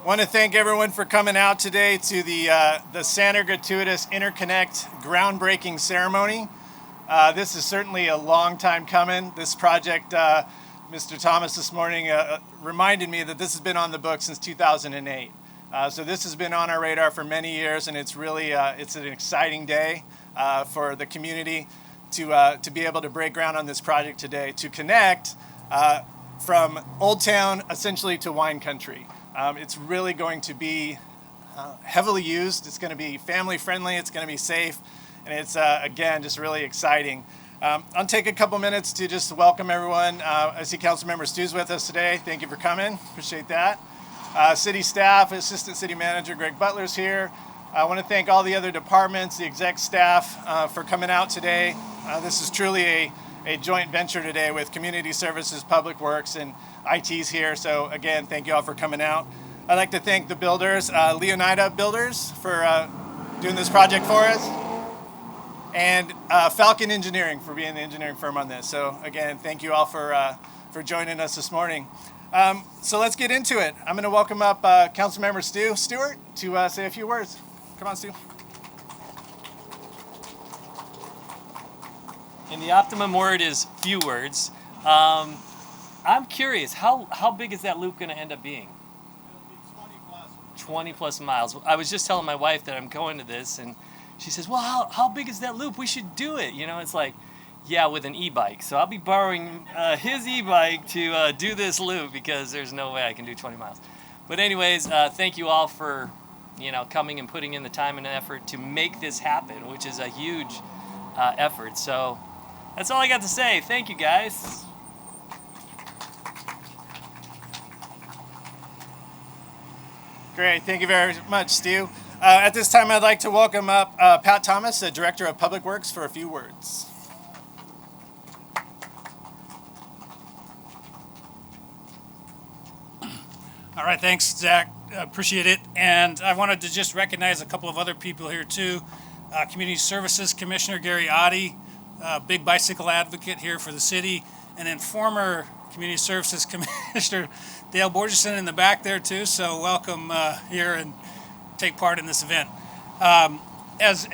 Want to thank everyone for coming out today to the Santa Gertrudis Interconnect groundbreaking ceremony. This is certainly a long time coming. This project, Mr. Thomas this morning reminded me that this has been on the book since 2008. So this has been on our radar for many years, and it's really it's an exciting day for the community to be able to break ground on this project today, to connect from Old Town essentially to wine country. It's really going to be heavily used. It's going to be family friendly. It's going to be safe. And it's, again, just really exciting. I'll take a couple minutes to just welcome everyone. I see Councilmember Stew's with us today. Thank you for coming. Appreciate that. City staff, Assistant City Manager Greg Butler's here. I want to thank all the other departments, the exec staff for coming out today. This is truly a joint venture today with Community Services, Public Works, and IT's here. So again, thank you all for coming out. I'd like to thank the builders, Leonida Builders, for doing this project for us, and Falcon Engineering for being the engineering firm on this. So again, thank you all for joining us this morning. So let's get into it. I'm going to welcome up Councilmember Stewart to say a few words. Come on, Stu. And the optimum word is few words. I'm curious, how big is that loop going to end up being? It'll be 20 plus miles. I was just telling my wife that I'm going to this, and she says, well, how big is that loop? We should do it. You know, it's like, yeah, with an e-bike. So I'll be borrowing his e-bike to do this loop because there's no way I can do 20 miles. But anyways, thank you all for, coming and putting in the time and effort to make this happen, which is a huge effort. So that's all I got to say. Thank you, guys. Great, thank you very much, Stu. At this time, I'd like to welcome up Pat Thomas, the Director of Public Works, for a few words. All right, thanks, Zach. Appreciate it. And I wanted to just recognize a couple of other people here too. Community Services Commissioner Gary Otte, big bicycle advocate here for the city, and then former Community Services Commissioner Dale Borgeson in the back there too. So welcome here and take part in this event. As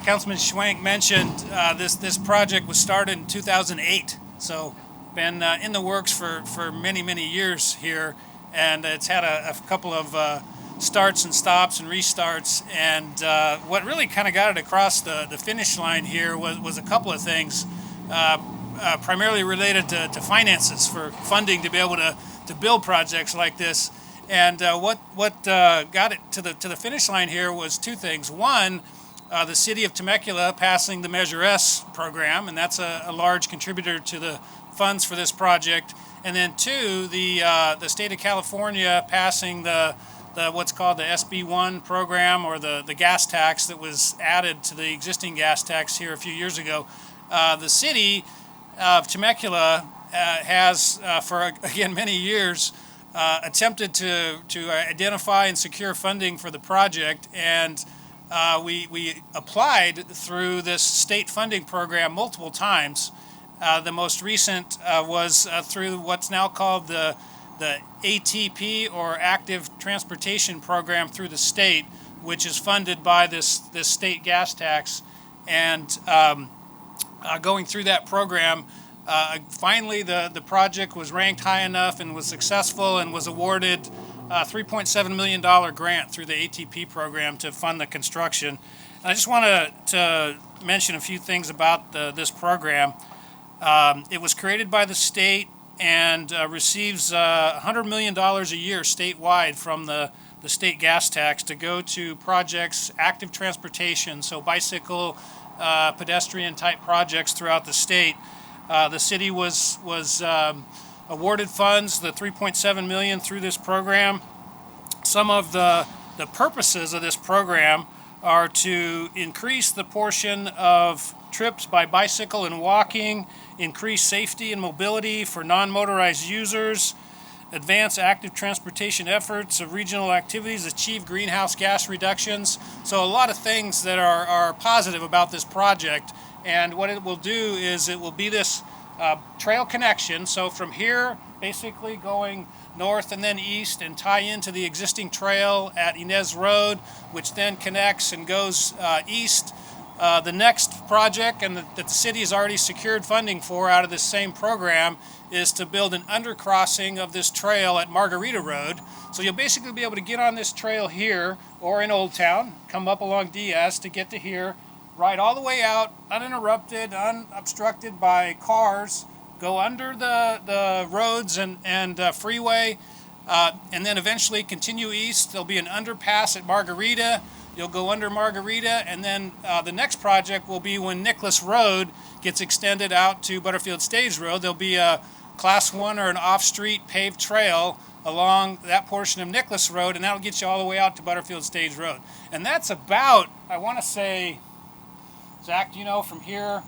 Councilman Schwank mentioned, this project was started in 2008. So been in the works for many years here, and it's had a couple of starts and stops and restarts. And what really kind of got it across the finish line here was a couple of things. Primarily related to finances for funding to be able to build projects like this, and what got it to the finish line here was two things. One, the city of Temecula passing the Measure S program, and that's a large contributor to the funds for this project. And then two, the state of California passing the what's called the SB1 program, or the gas tax that was added to the existing gas tax here a few years ago. The city of Temecula has, for again many years, attempted to identify and secure funding for the project, and we applied through this state funding program multiple times. The most recent was through what's now called the ATP, or Active Transportation Program, through the state, which is funded by this state gas tax. And going through that program, finally the project was ranked high enough and was successful and was awarded a $3.7 million grant through the ATP program to fund the construction. And I just want to mention a few things about this program. It was created by the state and receives $100 million a year statewide from the state gas tax to go to projects, active transportation, so bicycle, pedestrian type projects throughout the state. The city was awarded funds, the $3.7 million, through this program. Some of the purposes of this program are to increase the portion of trips by bicycle and walking, increase safety and mobility for non-motorized users, advance active transportation efforts of regional activities, achieve greenhouse gas reductions. So a lot of things that are positive about this project. And what it will do is it will be this trail connection. So from here, basically going north and then east and tie into the existing trail at Inez Road, which then connects and goes east. The next project, and that the city has already secured funding for out of this same program, is to build an undercrossing of this trail at Margarita Road. So you'll basically be able to get on this trail here or in Old Town, come up along DS to get to here, ride all the way out, uninterrupted, unobstructed by cars, go under the roads and freeway, and then eventually continue east. There'll be an underpass at Margarita. You'll go under Margarita, and then the next project will be when Nicholas Road gets extended out to Butterfield Stage Road. There'll be a Class 1 or an off-street paved trail along that portion of Nicholas Road, and that'll get you all the way out to Butterfield Stage Road. And that's about, I want to say, Zach, do you know, from here,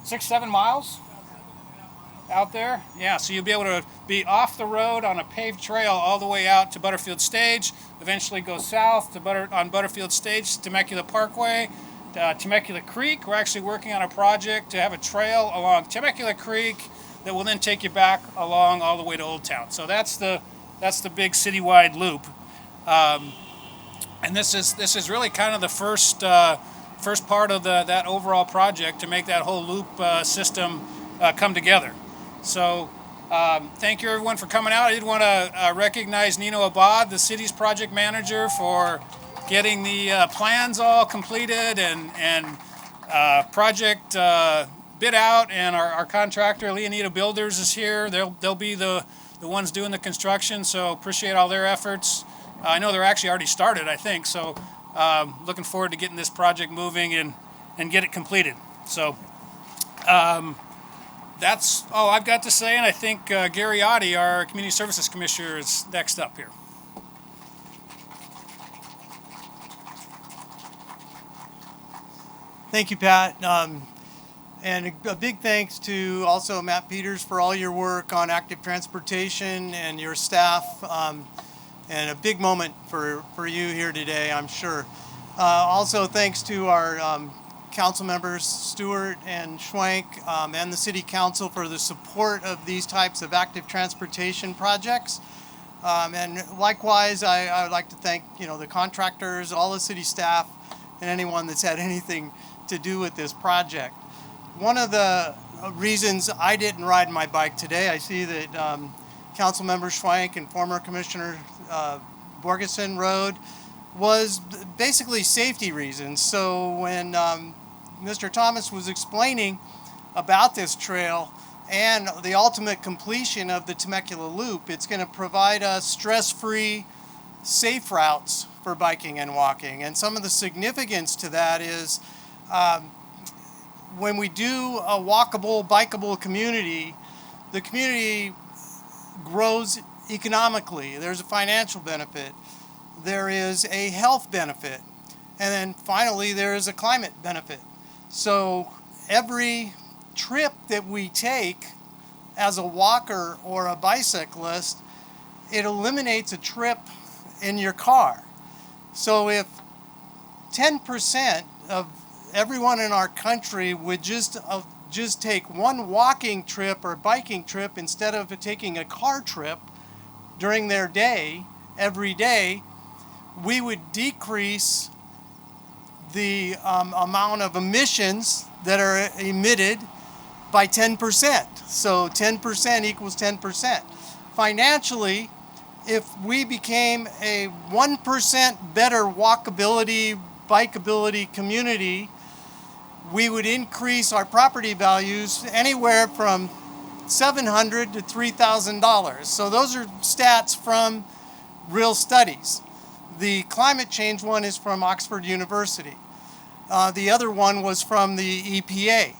6-7 miles out there? Yeah, so you'll be able to be off the road on a paved trail all the way out to Butterfield Stage, eventually go south to on Butterfield Stage to Temecula Parkway, Temecula Creek. We're actually working on a project to have a trail along Temecula Creek that will then take you back along all the way to Old Town. So that's the big citywide loop, and this is really kind of the first part of that overall project to make that whole loop system come together. So thank you everyone for coming out. I did want to recognize Nino Abad, the city's project manager, for getting the plans all completed and project bid out, and our contractor Leonida Builders is here. They'll be the ones doing the construction, so appreciate all their efforts. I know they're actually already started, I think, so looking forward to getting this project moving and get it completed. So that's all I've got to say, and I think Gary Otte, our Community Services Commissioner, is next up here. Thank you, Pat. And a big thanks to also Matt Peters for all your work on active transportation and your staff. And a big moment for you here today, I'm sure. Also thanks to our council members, Stewart and Schwank, and the City Council for the support of these types of active transportation projects. And likewise, I would like to thank the contractors, all the city staff, and anyone that's had anything to do with this project. One of the reasons I didn't ride my bike today, I see that Council Member Schwank and former Commissioner Borgeson rode, was basically safety reasons. So when Mr. Thomas was explaining about this trail and the ultimate completion of the Temecula Loop, it's going to provide us stress-free, safe routes for biking and walking. And some of the significance to that is when we do a walkable, bikeable community, the community grows economically. There's a financial benefit. There is a health benefit. And then finally, there is a climate benefit. So every trip that we take as a walker or a bicyclist, it eliminates a trip in your car. So if 10% of everyone in our country would just take one walking trip or biking trip instead of taking a car trip during their day, every day, we would decrease the amount of emissions that are emitted by 10%. So 10% equals 10%. Financially, if we became a 1% better walkability, bikeability community, we would increase our property values anywhere from $700 to $3,000. So those are stats from real studies. The climate change one is from Oxford University. The other one was from the EPA.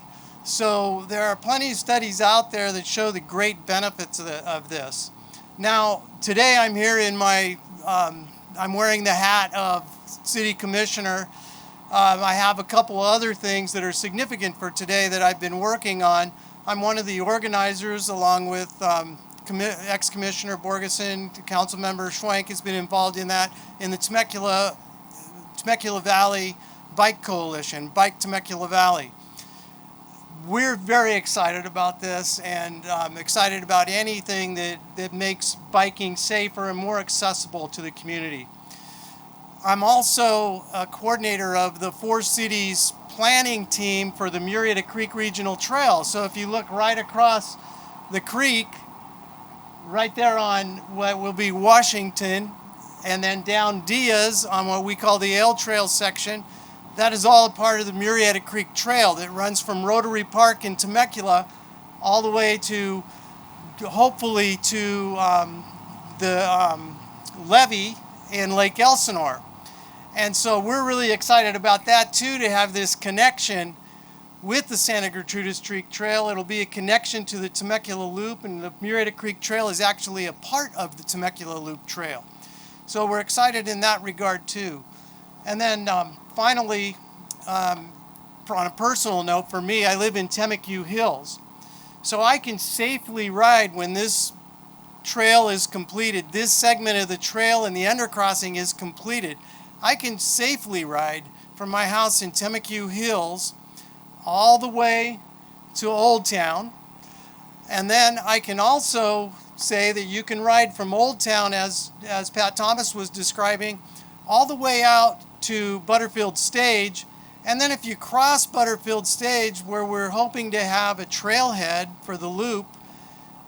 So there are plenty of studies out there that show the great benefits of this. Now, today I'm here in my, I'm wearing the hat of City Commissioner. I have a couple other things that are significant for today that I've been working on. I'm one of the organizers, along with ex-Commissioner Borgeson. Councilmember Schwank has been involved in that, in the Temecula Valley Bike Coalition, Bike Temecula Valley. we're very excited about this, and excited about anything that makes biking safer and more accessible to the community. I'm also a coordinator of the Four Cities planning team for the Murrieta Creek Regional Trail. So if you look right across the creek, right there on what will be Washington, and then down Diaz on what we call the Ale Trail section, that is all a part of the Murrieta Creek Trail that runs from Rotary Park in Temecula all the way to, hopefully, to the levee in Lake Elsinore. And so we're really excited about that too, to have this connection with the Santa Gertrudis Creek Trail. It'll be a connection to the Temecula Loop, and the Murrieta Creek Trail is actually a part of the Temecula Loop Trail. So we're excited in that regard too. And then finally, on a personal note for me, I live in Temecula Hills. So I can safely ride when this trail is completed, this segment of the trail and the undercrossing is completed. I can safely ride from my house in Temecula Hills all the way to Old Town. And then I can also say that you can ride from Old Town, as Pat Thomas was describing, all the way out to Butterfield Stage. And then if you cross Butterfield Stage, where we're hoping to have a trailhead for the loop,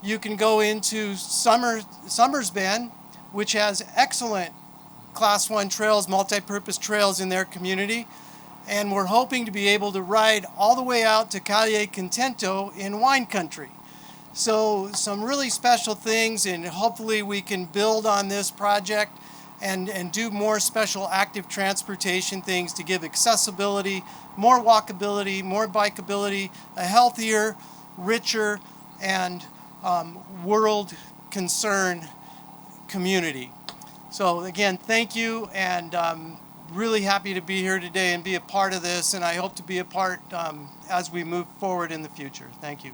you can go into Summers Bend, which has excellent Class 1 trails, multi-purpose trails in their community. And we're hoping to be able to ride all the way out to Calle Contento in wine country. So some really special things, and hopefully we can build on this project and do more special active transportation things to give accessibility, more walkability, more bikeability, a healthier, richer, and world concern community. So again, thank you, and really happy to be here today and be a part of this, and I hope to be a part as we move forward in the future. Thank you.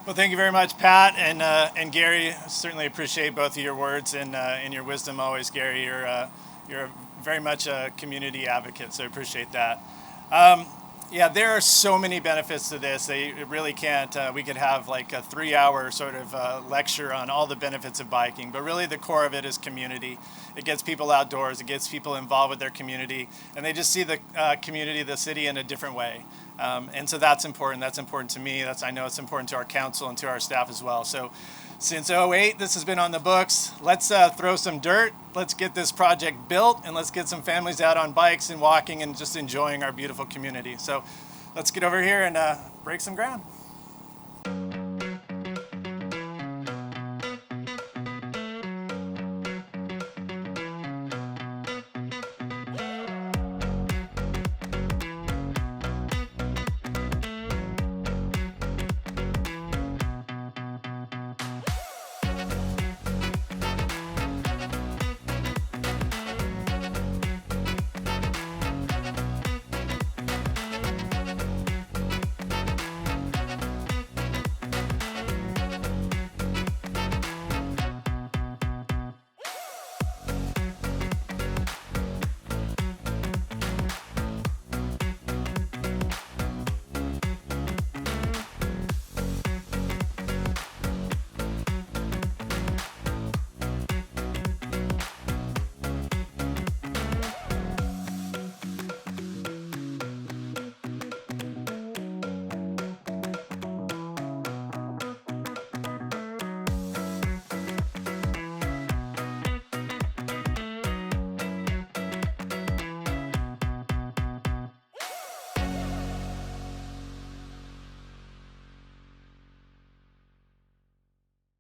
Well, thank you very much, Pat and Gary. Certainly appreciate both of your words and your wisdom always, Gary. You're very much a community advocate, so I appreciate that. Yeah, there are so many benefits to this. It really can't. We could have like a 3-hour sort of lecture on all the benefits of biking, but really the core of it is community. It gets people outdoors. It gets people involved with their community, and they just see the community, the city, in a different way. And so that's important. That's important to me. I know it's important to our council and to our staff as well. So since '08, this has been on the books. Let's throw some dirt. Let's get this project built, and let's get some families out on bikes and walking and just enjoying our beautiful community. So let's get over here and break some ground.